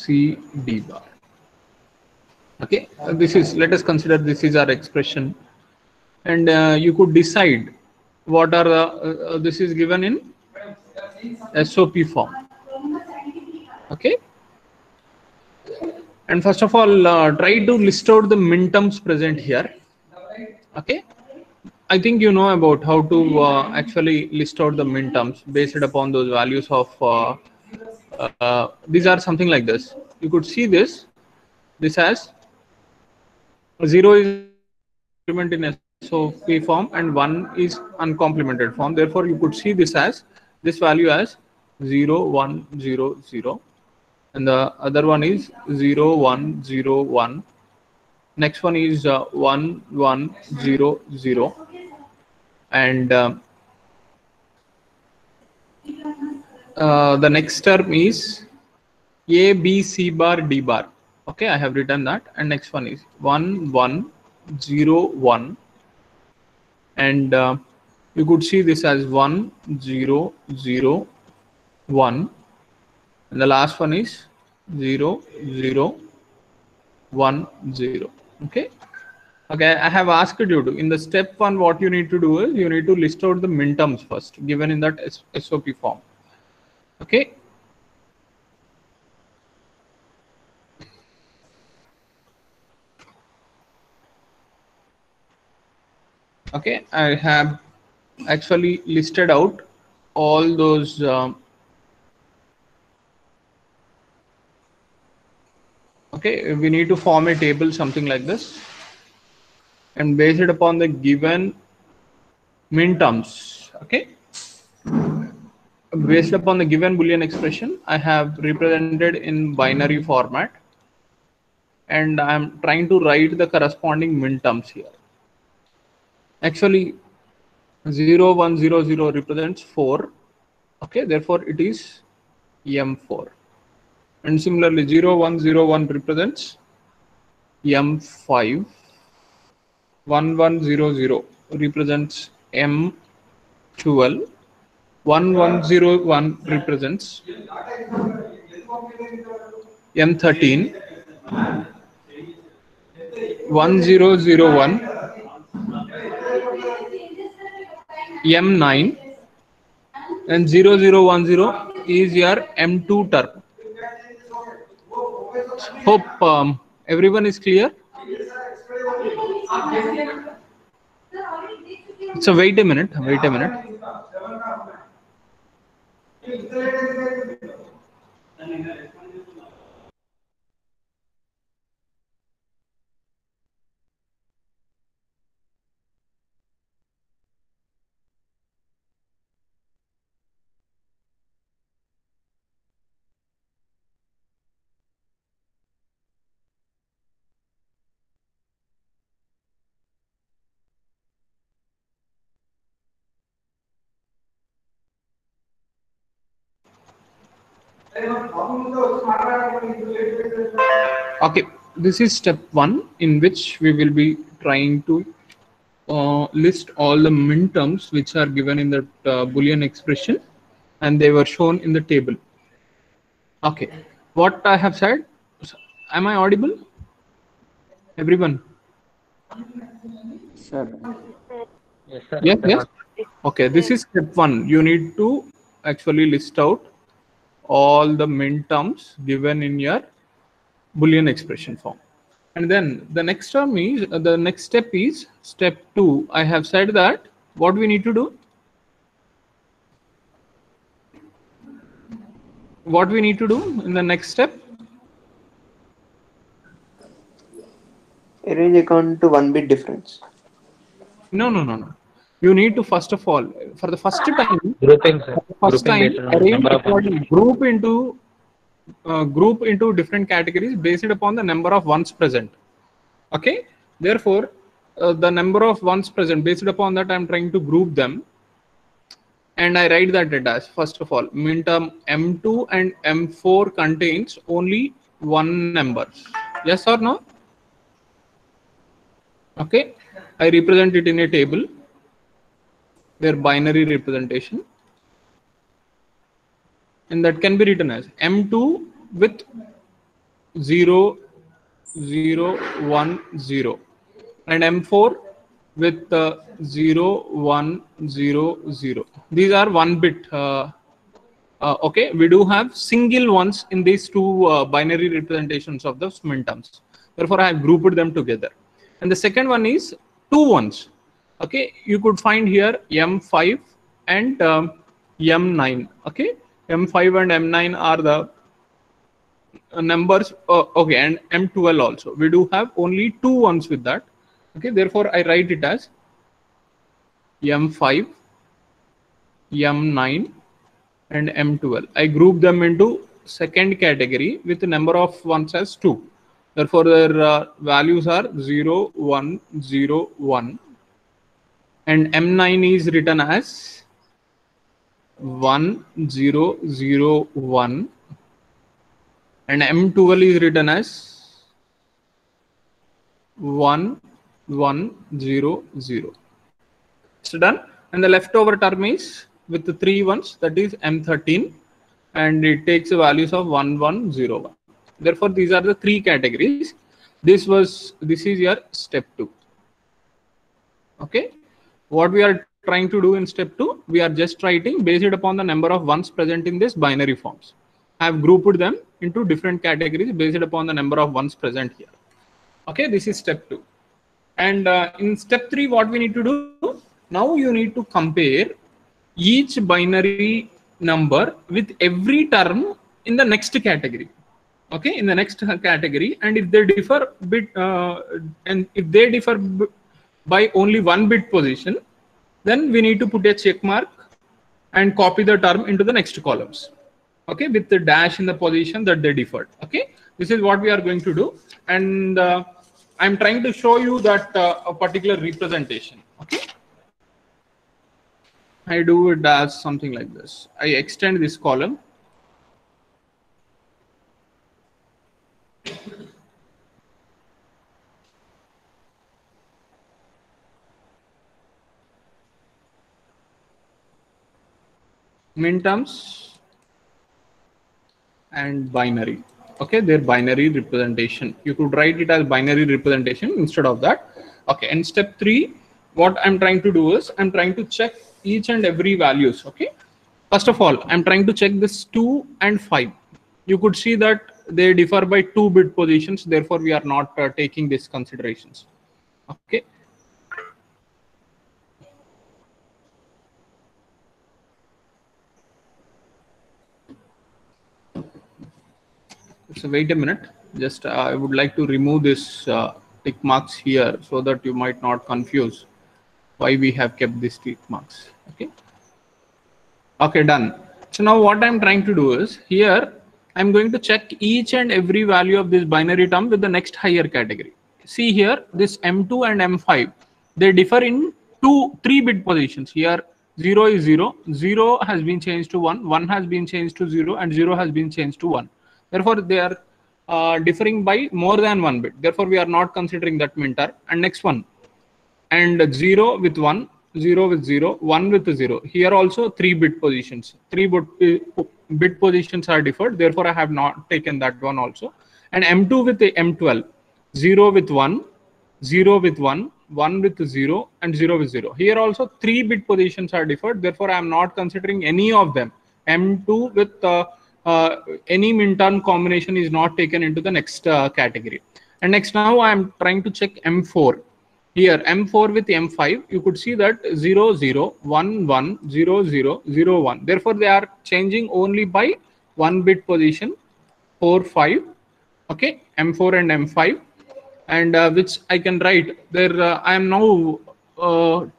C D bar. Okay, this is, let us consider this is our expression, and you could decide what are the this is given in SOP form. Okay, and first of all, try to list out the min terms present here. Okay, I think you know about how to actually list out the min terms based upon those values of these are something like this. You could see this has 0 is complement in SOP form and 1 is uncomplimented form. Therefore, you could see this value as 0 1 0 0, and the other one is 0 1 0 1. Next one is 1 1 0 0, and the next term is A B C bar D bar. Okay, I have written that, and next one is 1 1 0 1, and you could see this as 1 0 0 1, and the last one is 0 0 1 0. Okay, I have asked you to, in the step 1, what you need to do is you need to list out the min terms first given in that SOP form. Okay, okay, I have actually listed out all those okay, we need to form a table something like this, and based upon the given min terms. Okay, based upon the given Boolean expression, I have represented in binary format, and I'm trying to write the corresponding min terms here. Actually, 0 1 0 0 represents 4. Okay, therefore it is M4, and similarly 0 1 0 1 represents M5. 1 1 0 0 represents M12. 1 1 0 1 represents M13. 1 0 0 1 M9, and 0 0 1 0 is your M2 term. Hope everyone is clear. So wait a minute. Okay, this is step 1, in which we will be trying to list all the min terms which are given in the Boolean expression, and they were shown in the table. Okay, what I have said, am I audible? Everyone? Sir. Yes, sir. Yes. Okay, this is step 1. You need to actually list out all the min terms given in your Boolean expression form. And then the next term is the next step is step 2. I have said that what we need to do. What we need to do in the next step? Arrange account to 1-bit difference. No. You need to first of all, for the first time, Grouping, sir. arrange according, group into different categories based upon the number of ones present. Okay, therefore the number of ones present, based upon that I'm trying to group them, and I write that data as, first of all, min term M2 and M4 contains only one number. Yes or no? Okay, I represent it in a table, their binary representation, and that can be written as M2 with 0, 0, 1, 0, and M4 with 0, 1, 0, 0. These are 1 bit. Okay, we do have single ones in these two binary representations of the minterms. Therefore, I have grouped them together. And the second one is 2 ones. Okay, you could find here M5 and M9. Okay, M5 and M9 are the numbers. Okay, and M12 also. We do have only 2 ones with that. Okay, therefore I write it as M5, M9, and M12. I group them into second category with the number of ones as 2. Therefore, their values are 0, 1, 0, 1. And M9 is written as 1, 0, 0, 1. And M12 is written as 1, 1, 0, 0. It's done. And the leftover term is with the 3 ones, that is M13, and it takes the values of 1, 1, 0, 1. Therefore, these are the 3 categories. This is your step 2. Okay. What we are trying to do in step 2, we are just writing based upon the number of ones present in this binary forms. I have grouped them into different categories based upon the number of ones present here. Okay, this is step 2. And in step 3, what we need to do, now you need to compare each binary number with every term in the next category. Okay, in the next category, and if they differ by only 1 bit position, then we need to put a check mark and copy the term into the next columns. Okay, with the dash in the position that they differed. Okay, this is what we are going to do, and I'm trying to show you that a particular representation. Okay, I do it as something like this. I extend this column. Minterms and binary. Okay, their binary representation. You could write it as binary representation instead of that. Okay, and step 3, what I'm trying to do is I'm trying to check each and every values. Okay, first of all, I'm trying to check this 2 and 5. You could see that they differ by 2 bit positions. Therefore, we are not taking these considerations. Okay. So wait a minute. Just I would like to remove this tick marks here so that you might not confuse why we have kept these tick marks. Okay. Okay, done. So now what I'm trying to do is here I'm going to check each and every value of this binary term with the next higher category. See here, this M2 and M5, they differ in 3 bit positions. Here 0 is 0, 0 has been changed to 1, 1 has been changed to 0, and 0 has been changed to 1. Therefore, they are differing by more than 1 bit. Therefore, we are not considering that minter. And next one, and 0 with 1, 0 with 0, 1 with 0. Here also 3 bit positions. 3 bit positions are differed. Therefore, I have not taken that one also. And M2 with the M12, 0 with 1, 0 with 1, 1 with 0, and 0 with 0. Here also 3 bit positions are differed. Therefore, I am not considering any of them. M2 with any minterm combination is not taken into the next category. And next, now I am trying to check M4. Here M4 with M5, you could see that 0, 0, 1, 1, 0, 0, 0, 1. Therefore, they are changing only by 1 bit position, 4, 5. Okay, M4 and M5, and which I can write there. I am now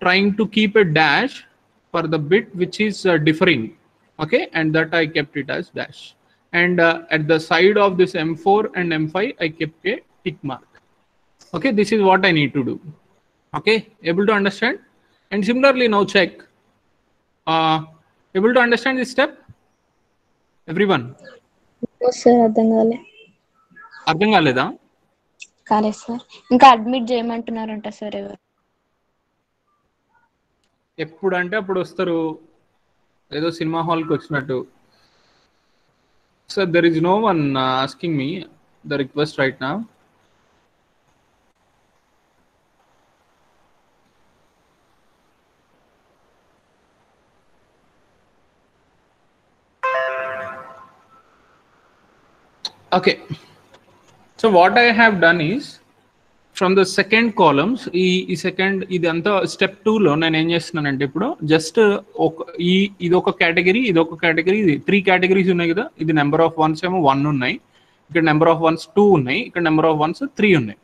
trying to keep a dash for the bit which is differing. Okay, and that I kept it as dash. And at the side of this M4 and M5, I kept a tick mark. Okay, this is what I need to do. Okay, able to understand? And similarly, now check. Able to understand this step? Everyone? Yes, sir. అర్థం కాలేదా? కాలేదు sir. ఇంకా admit చేయమంటున్నారంట sir ఎవరు? ఎప్పుడంటే అప్పుడు వస్తారు, ఏదో సినిమా హాల్కి వచ్చినట్టు. Sir there is no one asking me. the request right now. Okay, so what I have done is from the second columns ఈ సెకండ్ ఇదంతా స్టెప్ 2లో నేను ఏం చేస్తున్నానంటే ఇప్పుడు జస్ట్ ఇది ఒక కేటగిరీ, ఇది ఒక కేటగిరీ, ఇది 3 కేటగిరీస్ ఉన్నాయి కదా. ఇది నెంబర్ ఆఫ్ వన్స్ ఏమో 1 ఉన్నాయి, ఇక్కడ నెంబర్ ఆఫ్ వన్స్ 2 ఉన్నాయి, ఇక్కడ నెంబర్ ఆఫ్ వన్స్ 3 ఉన్నాయి.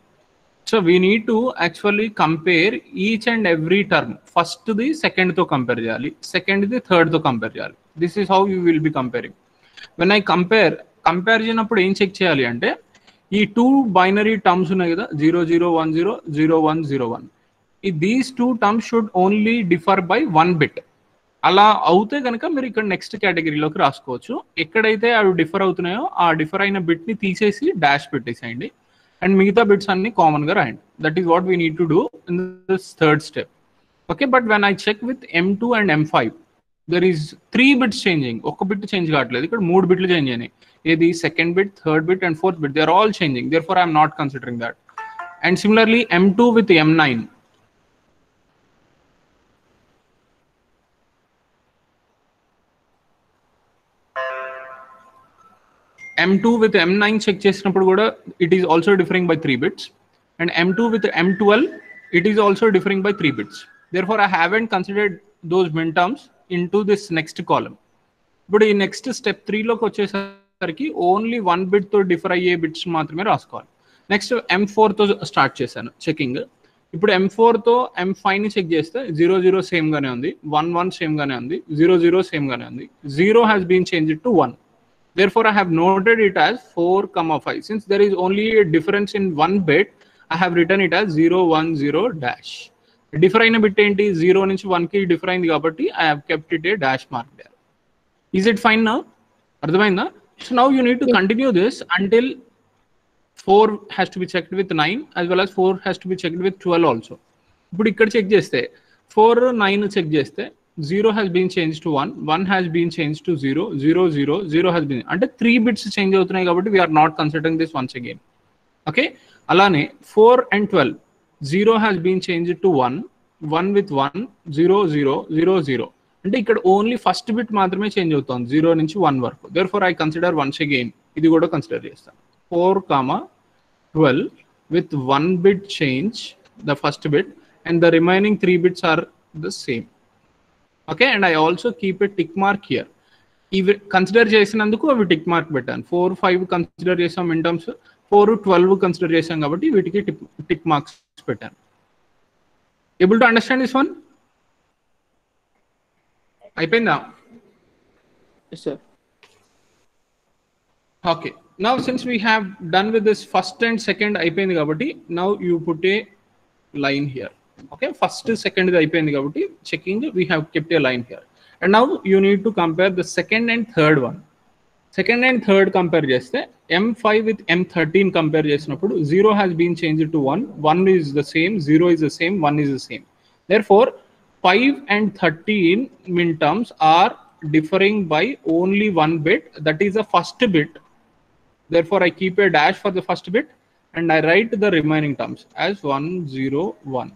So we need to actually compare each and every term. ఫస్ట్ది సెకండ్తో కంపేర్ చేయాలి, సెకండ్ది థర్డ్తో కంపేర్ చేయాలి. This is how you will be comparing. When I compare చేసినప్పుడు ఏం చెక్ చేయాలి అంటే ఈ 2 బైనరీ టర్మ్స్ ఉన్నాయి కదా, 0010 0101, these 2 terms should only differ by 1 bit. అలా అవుతే కనుక మీరు ఇక్కడ నెక్స్ట్ కేటగిరీలోకి రాసుకోవచ్చు. ఎక్కడైతే అవి డిఫర్ అవుతున్నాయో ఆ డిఫర్ అయిన బిట్ని తీసేసి డాష్ పెట్టేసేయండి అండ్ మిగతా బిట్స్ అన్ని కామన్గా రాయండి. That is what we need to do in this third step. Okay, but when I check with M2 and M5 there is 3 bits changing. ఒక బిట్ చేంజ్ కావట్లేదు, ఇక్కడ 3 బిట్లు చేంజ్ అయినాయి. The second bit, third bit and fourth bit, they are all changing. Therefore, I am not considering that. And similarly, M2 with M9. M2 with M9 check చేసినప్పుడు కూడా it is also differing by 3 bits. And M2 with M12, it is also differing by 3 bits. Therefore, I haven't considered those min terms into this next column. But in next step 3 లోకి వచ్చేసరికి only 1 bit తో differ అయ్యే bits మాత్రమే రాసుకోవాలి. Next M4 తో start చేశాను checking. ఇప్పుడు M4 తో M5 ని చెక్ చేస్తే 00 సేమ్ గానే ఉంది, 11 సేమ్ గానే ఉంది, 00 సేమ్ గానే ఉంది. 0 has been changed to 1. Therefore, I have noted it as 4,5. Since there is only a difference in 1 bit, I have written it as 010 dash. Differ అయిన బిట్ ఏంటి, 0 నుంచి 1 కి డిఫర్ అయింది కాబట్టి I have kept it a dash mark there. Is it fine now? అర్థమైందా? So now you need to continue this until 4 has to be checked with 9 as well as 4 has to be checked with 12 also. ఇప్పుడు ఇక్కడ check చేస్తే 4 9 check చేస్తే 0 has been changed to 1, 1 has been changed to 0, 0 0 0 has been, అంటే 3 bits change అవుతున్నాయి కాబట్టి we are not considering this once again. Okay, అలానే 4 and 12, 0 has been changed to 1, 1 with 1, 0 0 0 0, అంటే ఇక్కడ ఓన్లీ ఫస్ట్ బిట్ మాత్రమే change అవుతుంది 0 నుంచి 1 వరకు. Therefore I consider once again, ఇది కూడా కన్సిడర్ చేస్తాను. 4,12 with 1 bit change, the first bit, and the remaining 3 bits are the same. Okay, and I also keep a tick mark here. ఇవి consider చేసినందుకు అవి టిక్ మార్క్ పెట్టాను. 4 5 consider చేసాం in terms, 4 12 consider చేసాం కాబట్టి వీటికి టిక్ మార్క్స్ పెట్టాను. Able to understand this one? అయిపోయిందా? Yes, sir. Okay, now since we have done with this first and second అయిపోయింది కాబట్టి now you put a line here. Okay, first second అయిపోయింది కాబట్టి checking we have kept a line here. And now you need to compare the second and third one. Second and third compare చేస్తే M5 with M13 compare చేసినప్పుడు 0 has been changed to 1, 1 is the same, 0 is the same, 1 is the same. Therefore 5 and 13 min terms are differing by only 1 bit, that is the first bit. Therefore, I keep a dash for the first bit and I write the remaining terms as 101.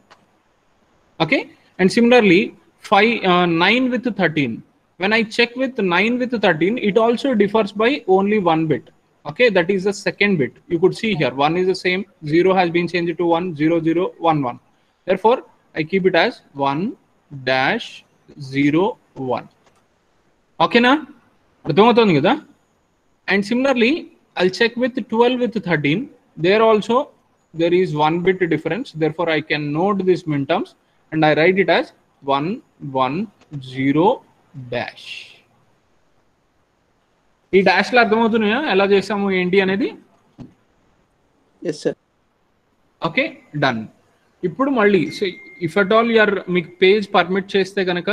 Okay, and similarly 9 with 13. When I check with 9 with 13, it also differs by only 1 bit. Okay, that is the second bit. You could see here 1 is the same, 0 has been changed to 1, 0 0 1 1. Therefore, I keep it as 1-01. Okay na? అర్థమవుతుంది కదా? And similarly, I'll check with 12 with 13. There also there is 1 bit difference. Therefore, I can note this min terms and I write it as 110 dash. ఈ dash లో అర్థమవుతున్నాయా ఎలా చేసాము ఏంటి అనేది? Yes, sir. Okay, done. ఇప్పుడు మళ్ళీ ఇఫ్ అట్ ఆల్ యూఆర్ మీకు page permit చేస్తే కనుక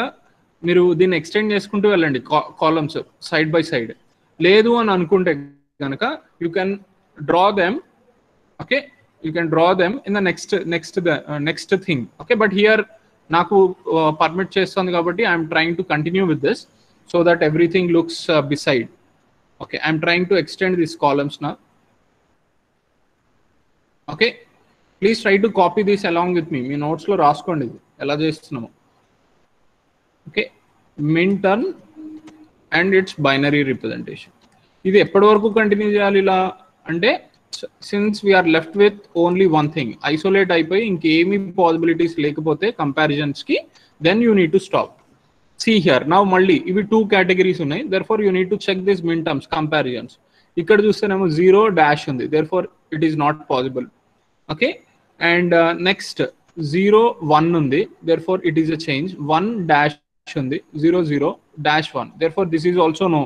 మీరు దీన్ని ఎక్స్టెండ్ చేసుకుంటూ వెళ్ళండి కాలమ్స్ సైడ్ బై సైడ్. లేదు అని అనుకుంటే కనుక you can draw them. Okay, you can draw them in the next thing. Okay, but here నాకు పర్మిట్ చేస్తుంది కాబట్టి I'm trying to continue with this so that everything looks beside. Okay, I'm trying to extend these columns now. Okay, please try to copy this along with me. మీ నోట్స్లో రాసుకోండి ఇది ఎలా చేస్తున్నాము. Okay, min term and its binary representation. ఇది ఎప్పటి వరకు continue చేయాలి ఇలా అంటే, since we're left with only one thing, isolate అయిపోయి ఇంకేమీ పాసిబిలిటీస్ లేకపోతే కంపారిజన్స్కి, then you need to stop. See here, now మళ్ళీ ఇవి 2 categories ఉన్నాయి, therefore you need to check this min terms comparisons. ఇక్కడ చూస్తేనేమో 0 డాష్ ఉంది, therefore it is not possible. Okay, and next 0 1 ఉంది, therefore it is a change. 1 dash ఉంది, 0 0 dash 1, therefore this is also no.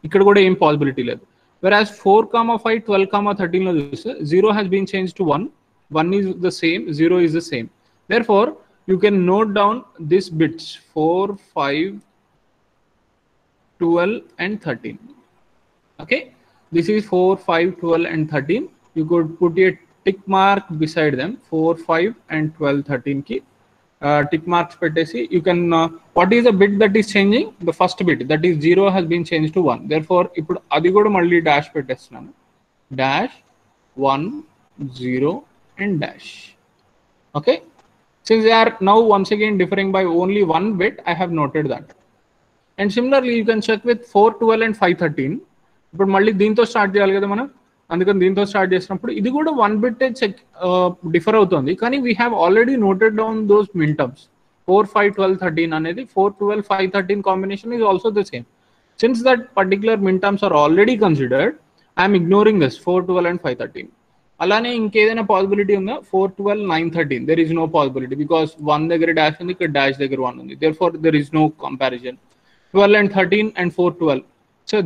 ఇక్కడ కూడా ఏం possibility లేదు. Whereas 4, 5, 12, 13 లో చూస్తే 0 has been changed to 1, 1 is the same, 0 is the same. Therefore you can note down these bits 4, 5, 12 and 13. Okay, this is 4, 5, 12 and 13. You could put a tick mark beside them, 4, 5 and 12, 13 ki tick marks pettesi. You can what is the bit that is changing? The first bit, that is 0 has been changed to 1. Therefore ippudu adi kuda malli dash pettestunanu, dash 1 0 and dash. Okay, since they are now once again differing by only one bit, I have noted that. And similarly you can check with 4, 12 and 5, 13. ఇప్పుడు మళ్ళీ దీంతో start చేయాలి కదా మనం, అందుకని దీంతో start చేసినప్పుడు ఇది కూడా 1 బిట్ చెక్ డిఫర్ అవుతుంది, కానీ we have already noted down those minterms. 4, 5, 12, 13 అనేది 4, 12, 5, 13 combination is also the same. Since that particular min terms are already considered, I am ignoring this 4, 12 and 5, 13. అలానే ఇంకేదైనా పాసిబిలిటీ ఉందా? 4, 12, 9, 13. There is no possibility because 1 దగ్గర dash ఉంది, ఇక్కడ dash దగ్గర 1 ఉంది. Therefore there is no comparison. 12 and 13 and 4, 12. So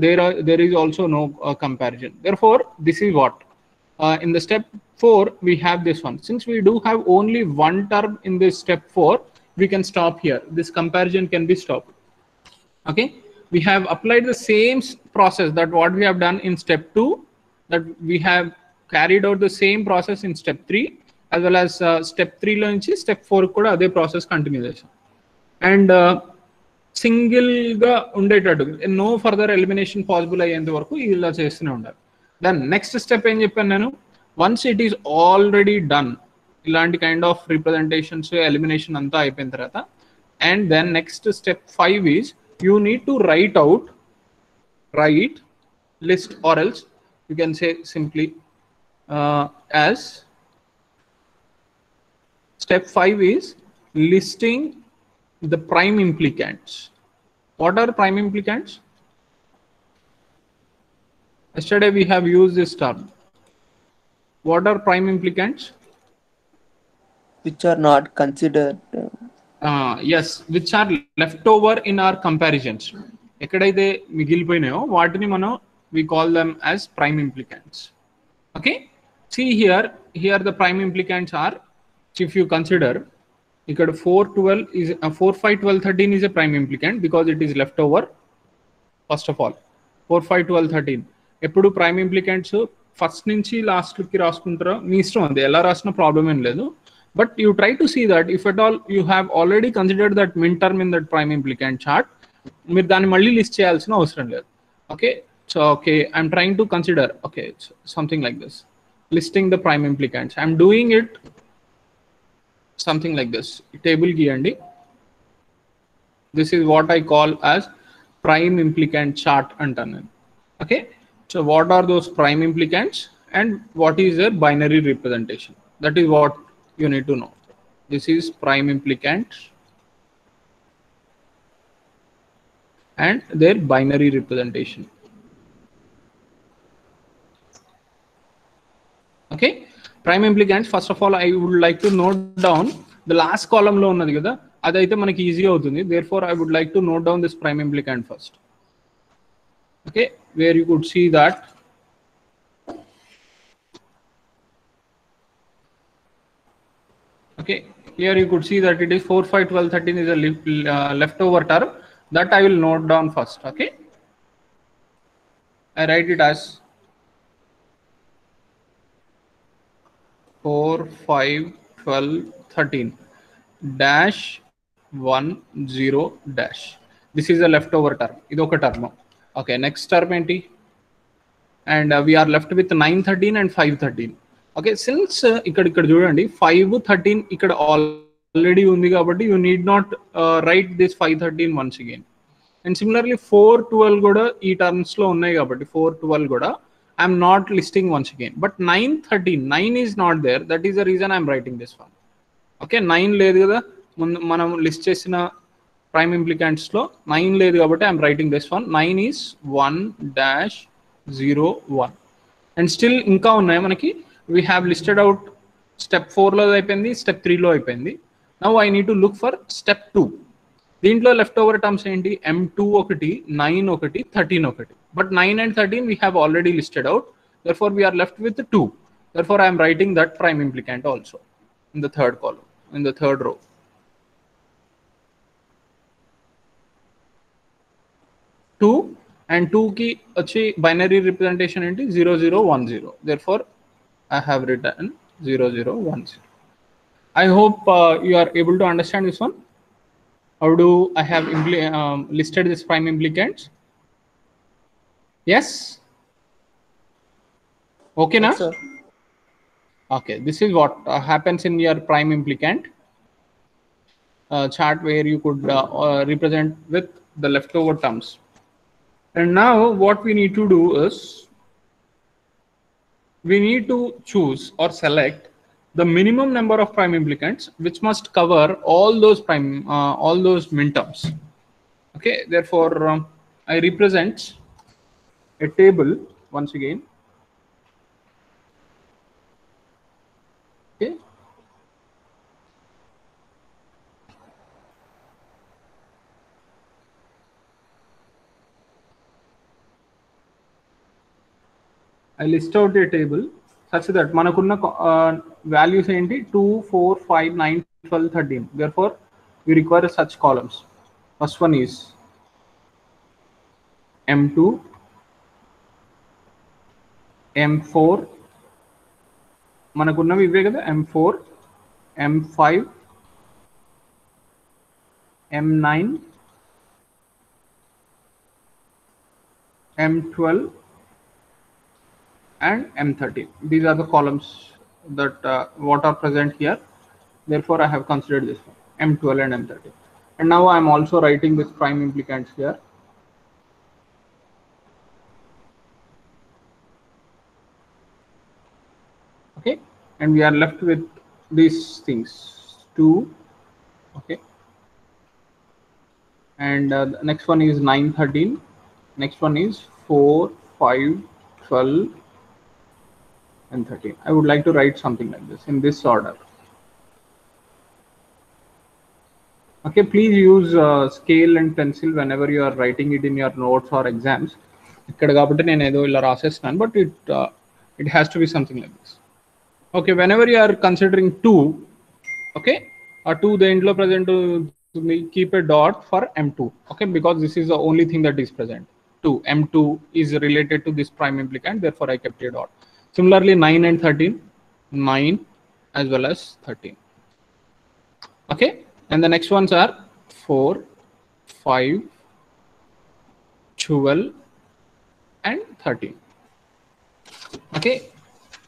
there is also no comparison. Therefore this is what in the step 4 we have this one. Since we do have only one term in this step 4, we can stop here. This comparison can be stopped. Okay, we have applied the same process that what we have done in step 2, that we have carried out the same process in step 3 as well as step 3 లో నుంచి step 4 కూడా అదే process continue చేసాం. And single గా ఉండేటట్టు no further elimination possible అయ్యేంత వరకు ఇలా చేస్తూనే ఉండాలి. దెన్ నెక్స్ట్ స్టెప్ ఏం చెప్పాను నేను, once it is already done, ఇలాంటి కైండ్ ఆఫ్ రిప్రజెంటేషన్స్ ఎలిమినేషన్ అంతా అయిపోయిన తర్వాత, and then next step 5 is you need to write list or else you can say simply as step 5 is listing the prime implicants. What are prime implicants? Yesterday we have used this term. What are prime implicants? Which are not considered. Yes, which are left over in our comparisons. ekkadaithe migilipoyinayo vaatini manam we call them as prime implicants. Okay, see here the prime implicants are, if you consider ikkada 4, 12 is 4, 5, 12, 13 is a prime implicant because it is left over. First of all 4, 5, 12, 13 ఎప్పుడు prime ఇంప్లికెంట్స్ first నుంచి last కి రాసుకుంటారో మీ ఇష్టం, అది ఎలా రాసిన problem ఏం లేదు. But you try to see that if at all you have already considered that minterm in that prime implicant chart, మీరు దాన్ని మళ్ళీ లిస్ట్ చేయాల్సిన అవసరం లేదు. Okay, so okay I'm trying to consider okay something like this, listing the prime implicants. I'm doing it something like this. Table giyandi. This is what I call as prime implicant chart antanu. Okay, so what are those prime implicants and what is their binary representation? That is what you need to know. This is prime implicants and their binary representation. Okay, prime implicants, first of all I would like to note down the last column lo unnadi kada, adaithe manaki easy avutundi. Therefore I would like to note down this prime implicant first. Okay, where you could see that okay, here you could see that it is 4, 5, 12, 13 is a leftover term that I will note down first. Okay, I write it as 4, 5, 12, 13 dash 1, 0 dash. This is a leftover term. Idoka term. Okay, next term enti, and we are left with 9, 13 and 5, 13. Okay, since ఇక్కడ చూడండి 5 13 ఇక్కడ already ఉంది కాబట్టి you need not right this 5 13 once again. And similarly 4 12 కూడా ఈ terms లో ఉన్నాయి కాబట్టి 4 12 కూడా I'm not listing once again. But 9 13 9 is not there, that is the reason I'm writing this one. Okay, 9 లేదు కదా ముందు మనం లిస్ట్ చేసిన ప్రైమ్ ఇంప్లికెంట్స్ లో 9 లేదు కాబట్టి I'm writing this one. 9 is 1-0-1. And still ఇంకా ఉన్నాయి మనకి. We have listed out step 4లో అయిపోయింది, స్టెప్ 3లో అయిపోయింది. Now I need to look for step 2. దీంట్లో లెఫ్ట్ ఓవర్ టర్మ్స్ ఏంటి? M2 ఒకటి, 9 ఒకటి, 13 ఒకటి. But 9 and 13 we have already listed out. Therefore, we are left with 2. Therefore, I am writing that prime implicant also in the third column, in the third row. 2 and 2 ki achi binary representation enti 0010. Therefore, I have written 0010. I hope you are able to understand this one. How do I have listed this prime implicants? Yes? Okay, Yes, na? sir. Okay, this is what happens in your prime implicant chart, where you could represent with the leftover terms. And now what we need to do is we need to choose or select the minimum number of prime implicants which must cover all those minterms. Okay, therefore I represent a table once again. Okay, I list out a table such that manakunna values enti 2 4 5 9 12 13. Therefore we require such columns. First one is M2, M4, manakunnami ivve kada, M4, M5, M9, M12 and M13. These are the columns that what are present here. Therefore, I have considered this one, M12 and M13. And now I am also writing this prime implicants here. Okay, and we are left with these things 2. Okay, and the next one is 9 13. Next one is 4 5 12 and 13. I would like to write something like this in this order. Okay, please use scale and pencil whenever you are writing it in your notes or exams. Ikkada kabatti nenu edo illa rasestunanu, but it has to be something like this. Okay, whenever you are considering 2, okay, or 2 the end lo present, keep a dot for M2. Okay, because this is the only thing that is present. 2 M2 is related to this prime implicant, therefore I kept a dot. Similarly 9 and 13, 9 as well as 13. Okay, and the next ones are 4 5 12 and 13. Okay,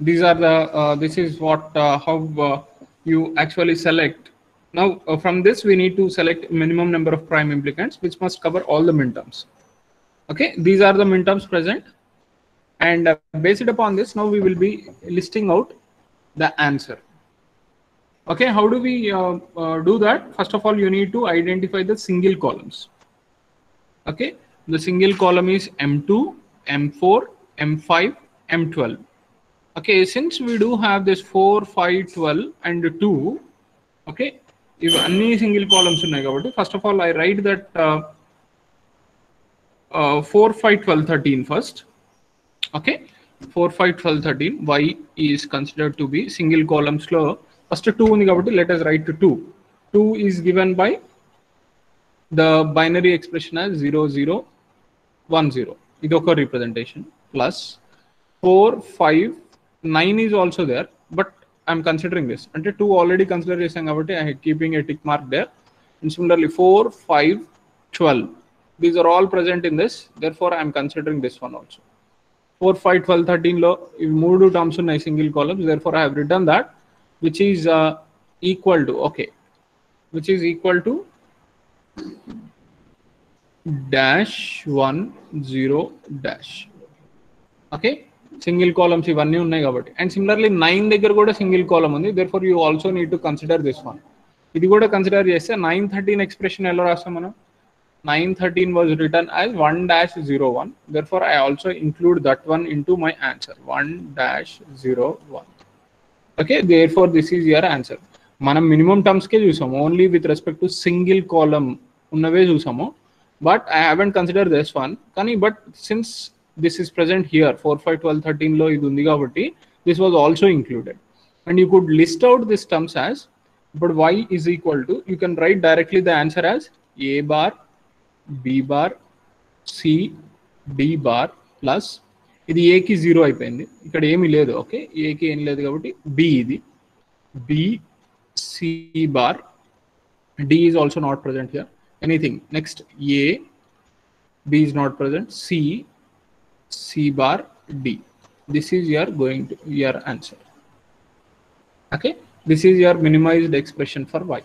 these are the this is what how you actually select. Now from this we need to select minimum number of prime implicants which must cover all the minterms. Okay, these are the minterms present, and based upon this now we will be listing out the answer. Okay, how do we do that? First of all, you need to identify the single columns. Okay, the single column is M2, M4, M5, M12. Okay, since we do have this 4 5 12 and 2, okay, if any single columns unnai kabatti first of all I write that 4 5 12 13 first. Okay, 4 5 12 13. Why is considered to be single columns lo first 2 undi kabatti let us write 2. 2 is given by the binary expression as 0010. Ido oka representation, plus 4 5 9 is also there, but I'm considering this. And 2 already consider chesam kabatti I am keeping a tick mark there. And similarly 4 5 12, these are all present in this, therefore I am considering this one also. 4, 5, 12, 13 లో ఇవి మూడు terms ఉన్నాయి single columns. therefore I have written that which is equal to, okay, which is equal to dash 1 0 dash. Okay, single columns ఇవన్నీ ఉన్నాయి కాబట్టి. And similarly 9 దగ్గర కూడా single column ఉంది. therefore you also need to consider this one. ఇది కూడా consider చేస్తే 913 expression ఎలా రాస్తాం మనం? 913 was written as 1-01. therefore I also include that one into my answer, 1-01. okay, therefore this is your answer. మనం మినిమం టర్మ్స్ కే చూసాము, only with respect to single column ఉన్నవే చూసాము. But I haven't consider this one. కానీ but since this is present here 4, 5, 12, 13 లో ఇది ఉంది కాబట్టి this was also included. And you could list out this terms as, ఇప్పుడు y is equal to, you can write directly the answer as a bar b bar c d bar plus ఇది a కి 0 అయిపోయింది, ఇక్కడ ఏమీ లేదు. Okay, a కి ఏం లేదు కాబట్టి b, ఇది b c bar, d is also not present here, anything. next a, b is not present, c bar d. this is your answer. okay, this is your minimized expression for y.